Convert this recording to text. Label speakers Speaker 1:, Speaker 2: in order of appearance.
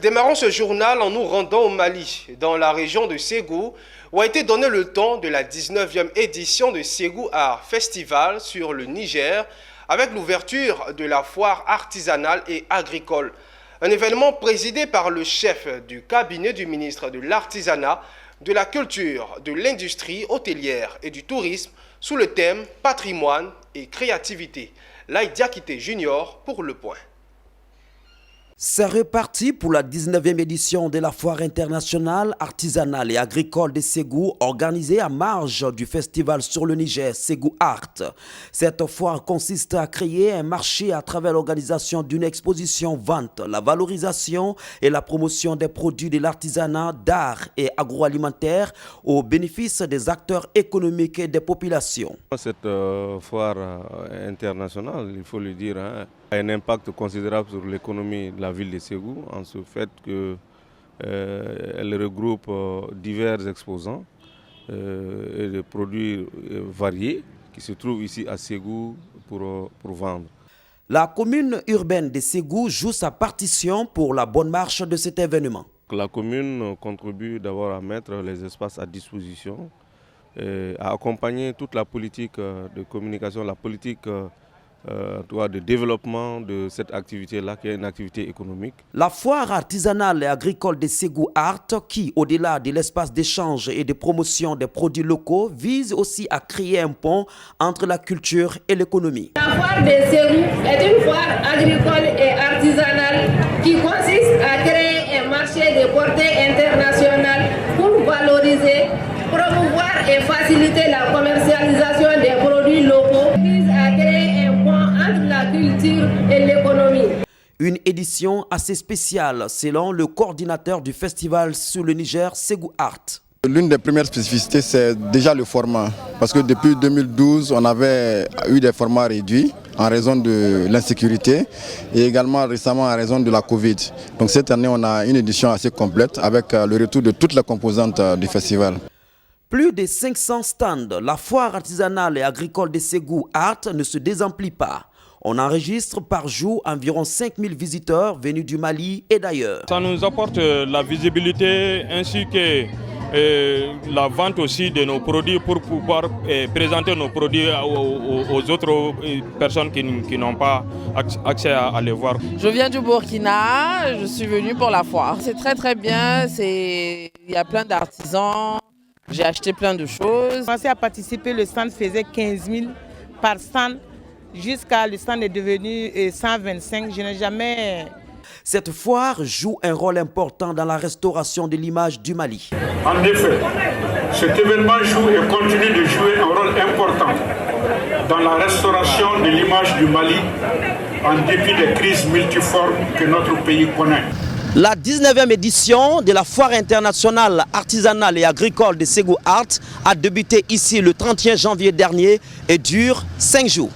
Speaker 1: Démarrons ce journal en nous rendant au Mali, dans la région de Ségou, où a été donné le temps de la 19e édition de Ségou Art Festival sur le Niger, avec l'ouverture de la foire artisanale et agricole. Un événement présidé par le chef du cabinet du ministre de l'Artisanat, de la Culture, de l'Industrie hôtelière et du Tourisme, sous le thème Patrimoine et créativité. Laïd Diakité Junior pour Le Point.
Speaker 2: C'est reparti pour la 19e édition de la foire internationale artisanale et agricole de Ségou, organisée à marge du festival sur le Niger, Ségou Art. Cette foire consiste à créer un marché à travers l'organisation d'une exposition vente, la valorisation et la promotion des produits de l'artisanat, d'art et agroalimentaire au bénéfice des acteurs économiques et des populations.
Speaker 3: Cette foire internationale, il faut le dire, a un impact considérable sur l'économie de la ville de Ségou, en ce fait qu'elle regroupe divers exposants et des produits variés qui se trouvent ici à Ségou pour vendre.
Speaker 2: La commune urbaine de Ségou joue sa partition pour la bonne marche de cet événement.
Speaker 3: La commune contribue d'abord à mettre les espaces à disposition, à accompagner toute la politique de communication, la politique de développement de cette activité-là, qui est une activité économique.
Speaker 2: La foire artisanale et agricole de Ségou Art, qui, au-delà de l'espace d'échange et de promotion des produits locaux, vise aussi à créer un pont entre la culture et l'économie.
Speaker 4: La foire de Ségou est une foire agricole et artisanale qui consiste à créer un marché de portée internationale pour valoriser, promouvoir et faciliter la commercialisation des produits locaux, vise à créer un pont entre la culture et l'économie.
Speaker 2: Une édition assez spéciale selon le coordinateur du festival sur le Niger, Ségou Art.
Speaker 5: L'une des premières spécificités, c'est déjà le format. Parce que depuis 2012, on avait eu des formats réduits en raison de l'insécurité et également récemment en raison de la Covid. Donc cette année, on a une édition assez complète avec le retour de toutes les composantes du festival.
Speaker 2: Plus de 500 stands, la foire artisanale et agricole de Ségou Art ne se désemplit pas. On enregistre par jour environ 5000 visiteurs venus du Mali et d'ailleurs.
Speaker 6: Ça nous apporte la visibilité ainsi que la vente aussi de nos produits pour pouvoir présenter nos produits aux autres personnes qui n'ont pas accès à les voir.
Speaker 7: Je viens du Burkina, je suis venue pour la foire. C'est très bien, il y a plein d'artisans. J'ai acheté plein de choses.
Speaker 8: J'ai commencé à participer, le stand faisait 15 000 par stand, jusqu'à le stand est devenu 125. Je n'ai jamais...
Speaker 2: Cette foire joue un rôle important dans la restauration de l'image du Mali.
Speaker 9: En effet, cet événement joue et continue de jouer un rôle important dans la restauration de l'image du Mali en dépit des crises multiformes que notre pays connaît.
Speaker 2: La 19e édition de la foire internationale artisanale et agricole de Ségou Art a débuté ici le 31 janvier dernier et dure 5 jours.